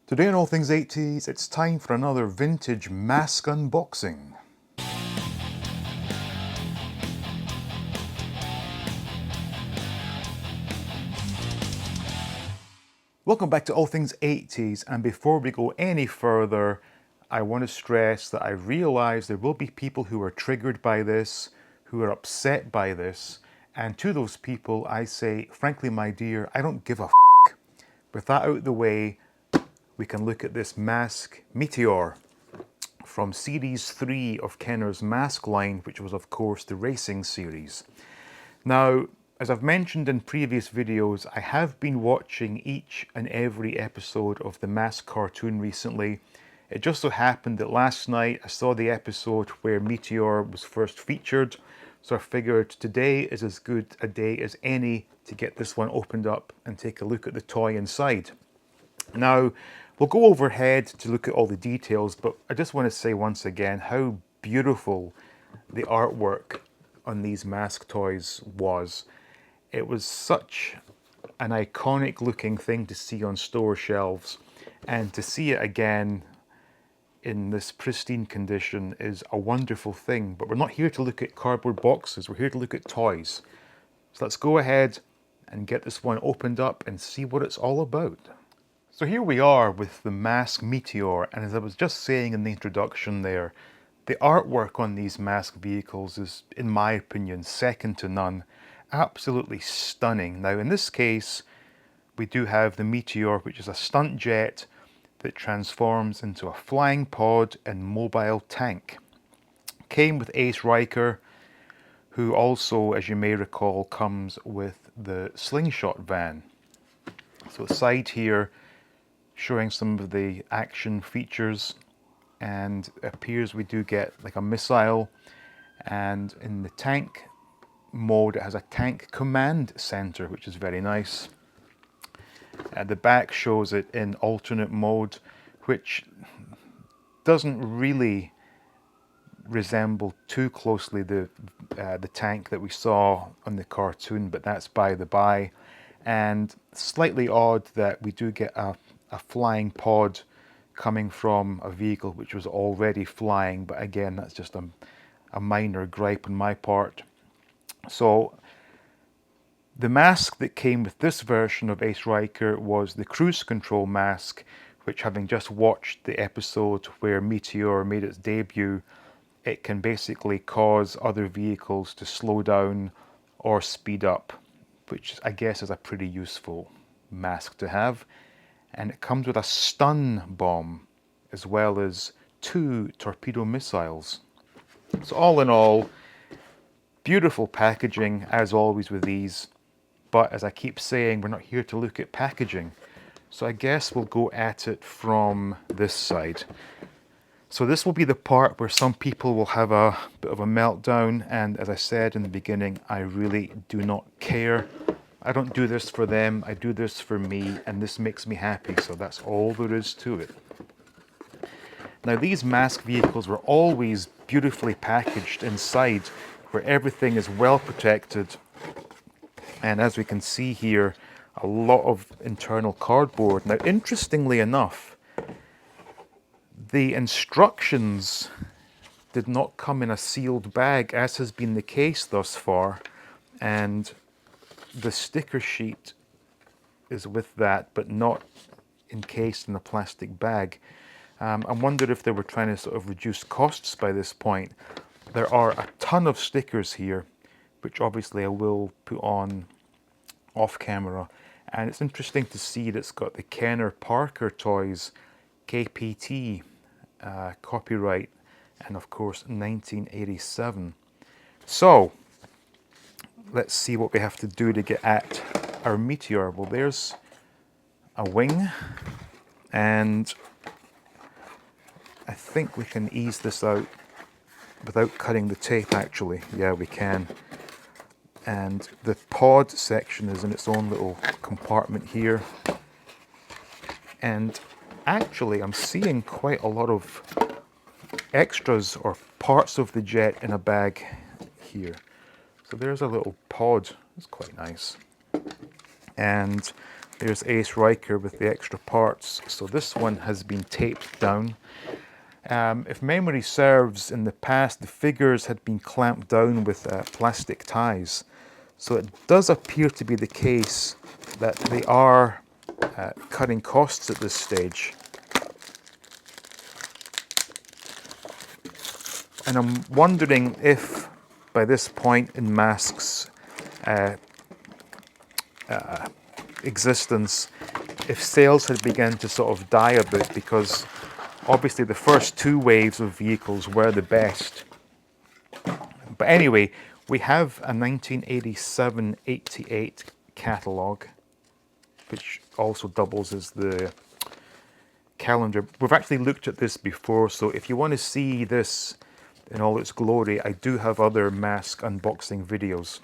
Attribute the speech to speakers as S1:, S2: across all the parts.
S1: Today on All Things 80s, it's time for another vintage M.a.s.k unboxing. Welcome back to All Things 80s, and before we go any further, I want to stress that I realize there will be people who are triggered by this, who are upset by this, and to those people I say, frankly my dear, I don't give a f***. With that out of the way, we can look at this M.a.s.k Meteor from Series 3 of Kenner's M.a.s.k line, which was of course the racing series. Now, as I've mentioned in previous videos, I have been watching each and every episode of the M.a.s.k cartoon recently. It just so happened that last night I saw the episode where Meteor was first featured, so I figured today is as good a day as any to get this one opened up and take a look at the toy inside. Now, we'll go overhead to look at all the details, but I just want to say once again how beautiful the artwork on these M.a.s.k toys was. It was such an iconic looking thing to see on store shelves, and to see it again in this pristine condition is a wonderful thing. But we're not here to look at cardboard boxes, we're here to look at toys. So let's go ahead and get this one opened up and see what it's all about. So here we are with the M.a.s.k Meteor, and as I was just saying in the introduction there, the artwork on these M.a.s.k vehicles is, in my opinion, second to none. Absolutely stunning. Now in this case, we do have the Meteor, which is a stunt jet that transforms into a flying pod and mobile tank. Came with Ace Riker, who also, as you may recall, comes with the slingshot van. So the side here showing some of the action features, and it appears we do get like a missile, and in the tank mode it has a tank command center, which is very nice. At the back shows it in alternate mode, which doesn't really resemble too closely the tank that we saw on the cartoon, but that's by the by. And slightly odd that we do get a flying pod coming from a vehicle which was already flying, but again, that's just a minor gripe on my part. So the M.a.s.k that came with this version of Ace Riker was the cruise control M.a.s.k, which, having just watched the episode where Meteor made its debut, it can basically cause other vehicles to slow down or speed up, which I guess is a pretty useful M.a.s.k to have. And it comes with a stun bomb as well as 2 torpedo missiles. So all in all, beautiful packaging as always with these. But as I keep saying, we're not here to look at packaging. So I guess we'll go at it from this side. So this will be the part where some people will have a bit of a meltdown, and as I said in the beginning, I really do not care. I don't do this for them, I do this for me, and this makes me happy, so that's all there is to it. Now these M.a.s.k vehicles were always beautifully packaged inside, where everything is well protected, and as we can see here, a lot of internal cardboard. Now interestingly enough, the instructions did not come in a sealed bag, as has been the case thus far, and the sticker sheet is with that, but not encased in a plastic bag. I wonder if they were trying to sort of reduce costs by this point. There are a ton of stickers here, which obviously I will put on off camera, and it's interesting to see that it's got the Kenner Parker Toys KPT copyright, and of course 1987. So let's see what we have to do to get at our Meteor. Well, there's a wing, and I think we can ease this out without cutting the tape actually. Yeah, we can. And the pod section is in its own little compartment here. And actually I'm seeing quite a lot of extras or parts of the jet in a bag here. So there's a little pod, it's quite nice. And There's Ace Riker with the extra parts. So this one has been taped down. If memory serves, in the past the figures had been clamped down with plastic ties. So it does appear to be the case that they are cutting costs at this stage. And I'm wondering if by this point in M.a.s.k's existence, if sales had begun to sort of die a bit, because obviously the first two waves of vehicles were the best. But anyway, we have a 1987-88 catalogue, which also doubles as the calendar. We've actually looked at this before, so if you want to see this in all its glory, I do have other M.a.s.k unboxing videos.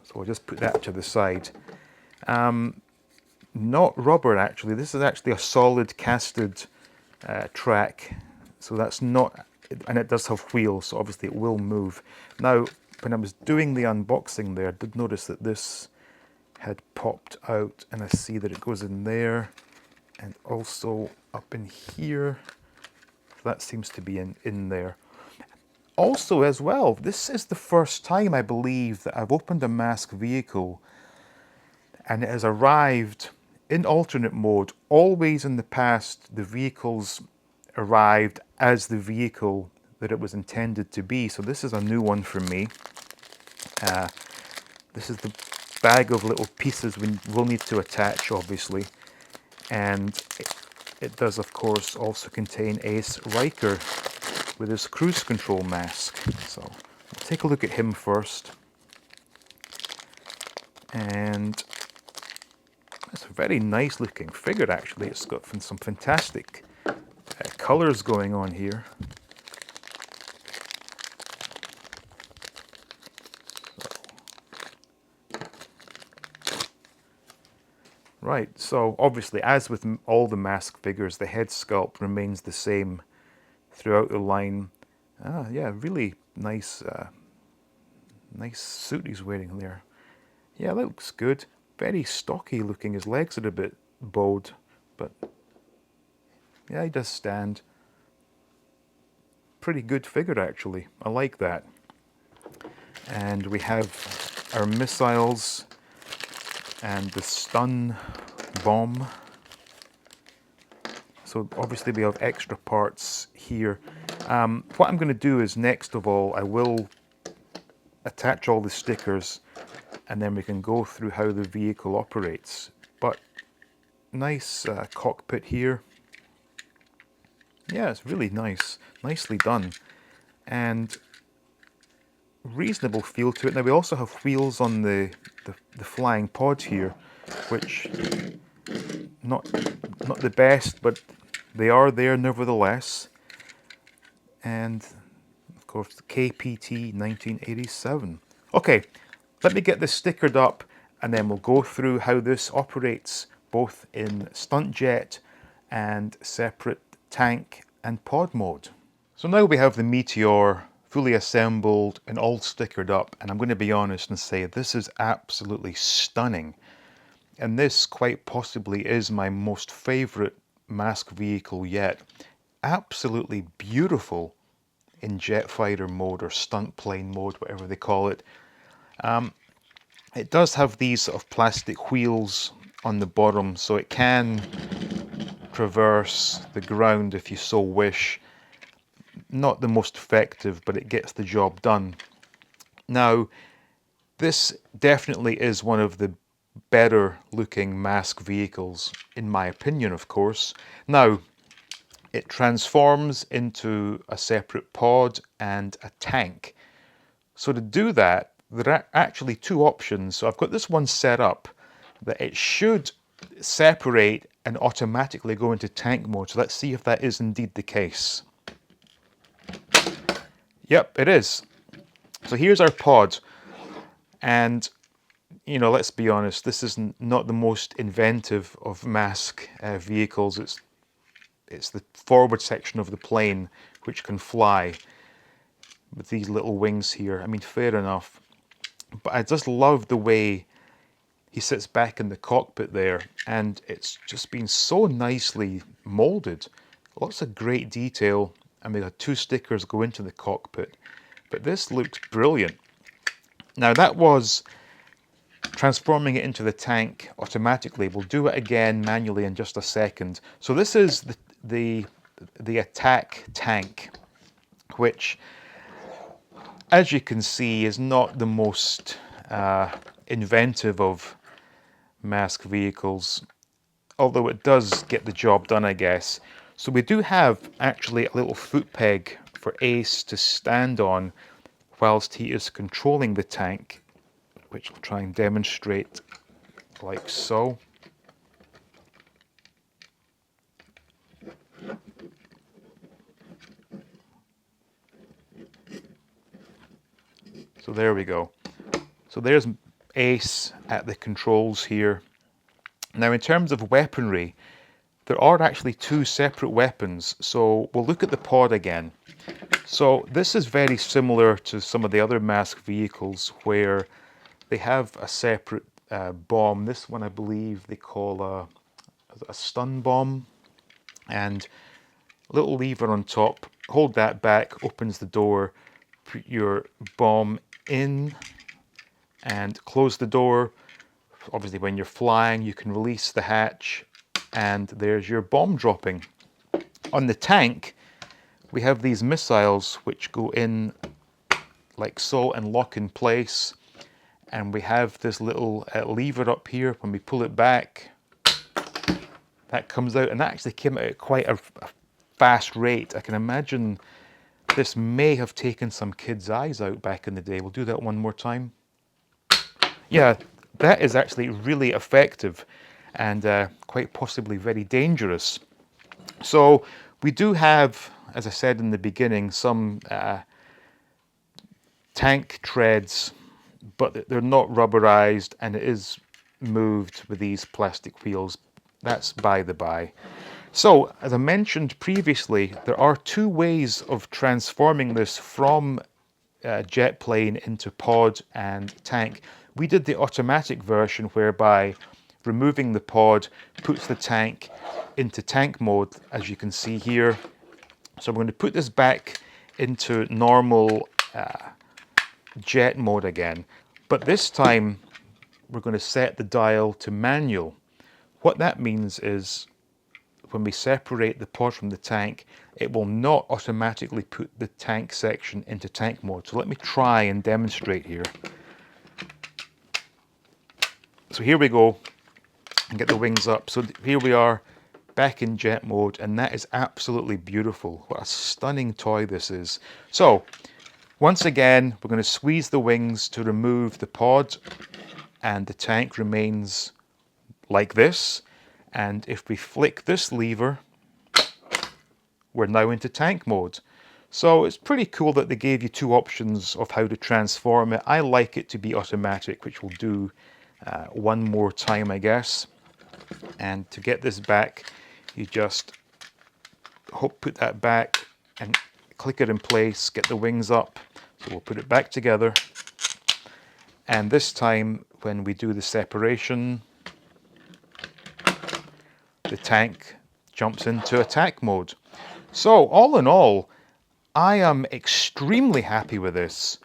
S1: So I'll just put that to the side. Not rubber, actually. This is actually a solid casted track. So that's not, and it does have wheels, so obviously it will move. Now, when I was doing the unboxing there, I did notice that this had popped out, and I see that it goes in there and also up in here. That seems to be in there. Also, as well, this is the first time, I believe, that I've opened a M.a.s.k vehicle and it has arrived in alternate mode. Always in the past, the vehicles arrived as the vehicle that it was intended to be. So this is a new one for me. This is the bag of little pieces we will need to attach, obviously. And it does, of course, also contain Ace Riker with his cruise control mask. So we'll take a look at him first. And it's a very nice looking figure, actually. It's got some fantastic colors going on here. Right, so obviously, as with all the M.a.s.k figures, the head sculpt remains the same throughout the line. Yeah, really nice, nice suit he's wearing there. Yeah, that looks good. Very stocky looking. His legs are a bit bowed, but yeah, he does stand. Pretty good figure, actually. I like that. And we have our missiles and the stun bomb. So obviously we have extra parts here. What I'm going to do is, next of all, I will attach all the stickers and then we can go through how the vehicle operates. But nice cockpit here. Yeah, it's really nice. Nicely done. And reasonable feel to it. Now we also have wheels on the flying pod here, which not the best, but they are there nevertheless. And of course, KPT 1987. Okay, let me get this stickered up and then we'll go through how this operates both in stunt jet and separate tank and pod mode. So now we have the Meteor fully assembled and all stickered up, and I'm going to be honest and say this is absolutely stunning. And this quite possibly is my most favourite M.a.s.k vehicle yet. Absolutely beautiful in jet fighter mode or stunt plane mode, whatever they call it. It does have these sort of plastic wheels on the bottom, so it can traverse the ground if you so wish. Not the most effective, but it gets the job done. Now, this definitely is one of the better looking M.a.s.k vehicles, in my opinion, of course. Now, it transforms into a separate pod and a tank. So to do that, there are actually two options. So I've got this one set up that it should separate and automatically go into tank mode. So let's see if that is indeed the case. Yep, it is. So here's our pod. And, you know, let's be honest, this is not the most inventive of M.a.s.k vehicles. It's the forward section of the plane which can fly with these little wings here. I mean, fair enough. But I just love the way he sits back in the cockpit there, and it's just been so nicely molded. Lots of great detail, and we got 2 stickers go into the cockpit. But this looks brilliant. Now that was transforming it into the tank automatically. We'll do it again manually in just a second. So this is the attack tank, which, as you can see, is not the most inventive of M.a.s.k vehicles, although it does get the job done, I guess. So we do have actually a little foot peg for Ace to stand on whilst he is controlling the tank, which I'll try and demonstrate like so. So there we go. So there's Ace at the controls here. Now in terms of weaponry, there are actually 2 separate weapons. So we'll look at the pod again. So this is very similar to some of the other M.a.s.k vehicles where they have a separate bomb. This one I believe they call a stun bomb, and a little lever on top. Hold that back, opens the door, put your bomb in and close the door. Obviously when you're flying you can release the hatch and there's your bomb dropping. On the tank we have these missiles which go in like so and lock in place, and we have this little lever up here. When we pull it back, that comes out, and that actually came out at quite a fast rate. I can imagine this may have taken some kids' eyes out back in the day. We'll do that one more time. Yeah, that is actually really effective and quite possibly very dangerous. So we do have, as I said in the beginning, some tank treads, but they're not rubberized, and it is moved with these plastic wheels. That's by the by. So, as I mentioned previously, there are 2 ways of transforming this from jet plane into pod and tank. We did the automatic version whereby removing the pod puts the tank into tank mode, as you can see here. So I'm going to put this back into normal jet mode again, but this time we're going to set the dial to manual. What that means is when we separate the pod from the tank, it will not automatically put the tank section into tank mode. So let me try and demonstrate here. So here we go, and get the wings up. So here we are back in jet mode, and that is absolutely beautiful. What a stunning toy this is. So once again, we're going to squeeze the wings to remove the pod, and the tank remains like this. And if we flick this lever, we're now into tank mode. So it's pretty cool that they gave you 2 options of how to transform it. I like it to be automatic, which we'll do one more time, I guess. And to get this back, you just put that back and click it in place, get the wings up. So we'll put it back together. And this time, when we do the separation, the tank jumps into attack mode. So all in all, I am extremely happy with this.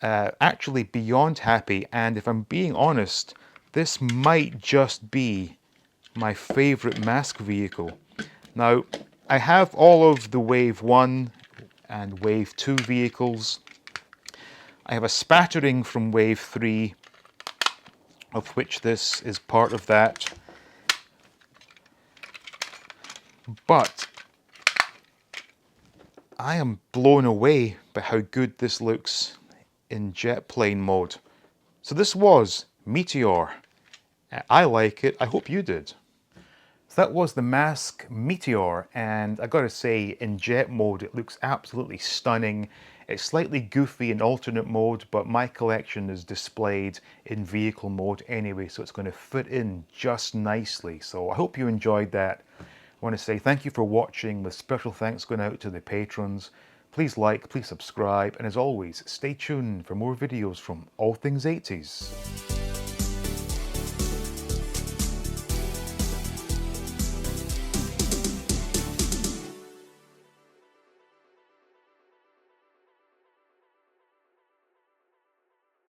S1: Actually beyond happy, and if I'm being honest, this might just be my favorite M.a.s.k vehicle. Now, I have all of the Wave 1 and Wave 2 vehicles. I have a spattering from Wave 3, of which this is part of that. But I am blown away by how good this looks in jet plane mode. So this was Meteor. I like it. I hope you did. So that was the M.a.s.k Meteor, and I gotta say, in jet mode it looks absolutely stunning. It's slightly goofy in alternate mode, but my collection is displayed in vehicle mode anyway, so it's going to fit in just nicely. So I hope you enjoyed that. I want to say thank you for watching, with special thanks going out to the patrons. Please like, please subscribe, and as always, stay tuned for more videos from All Things 80s.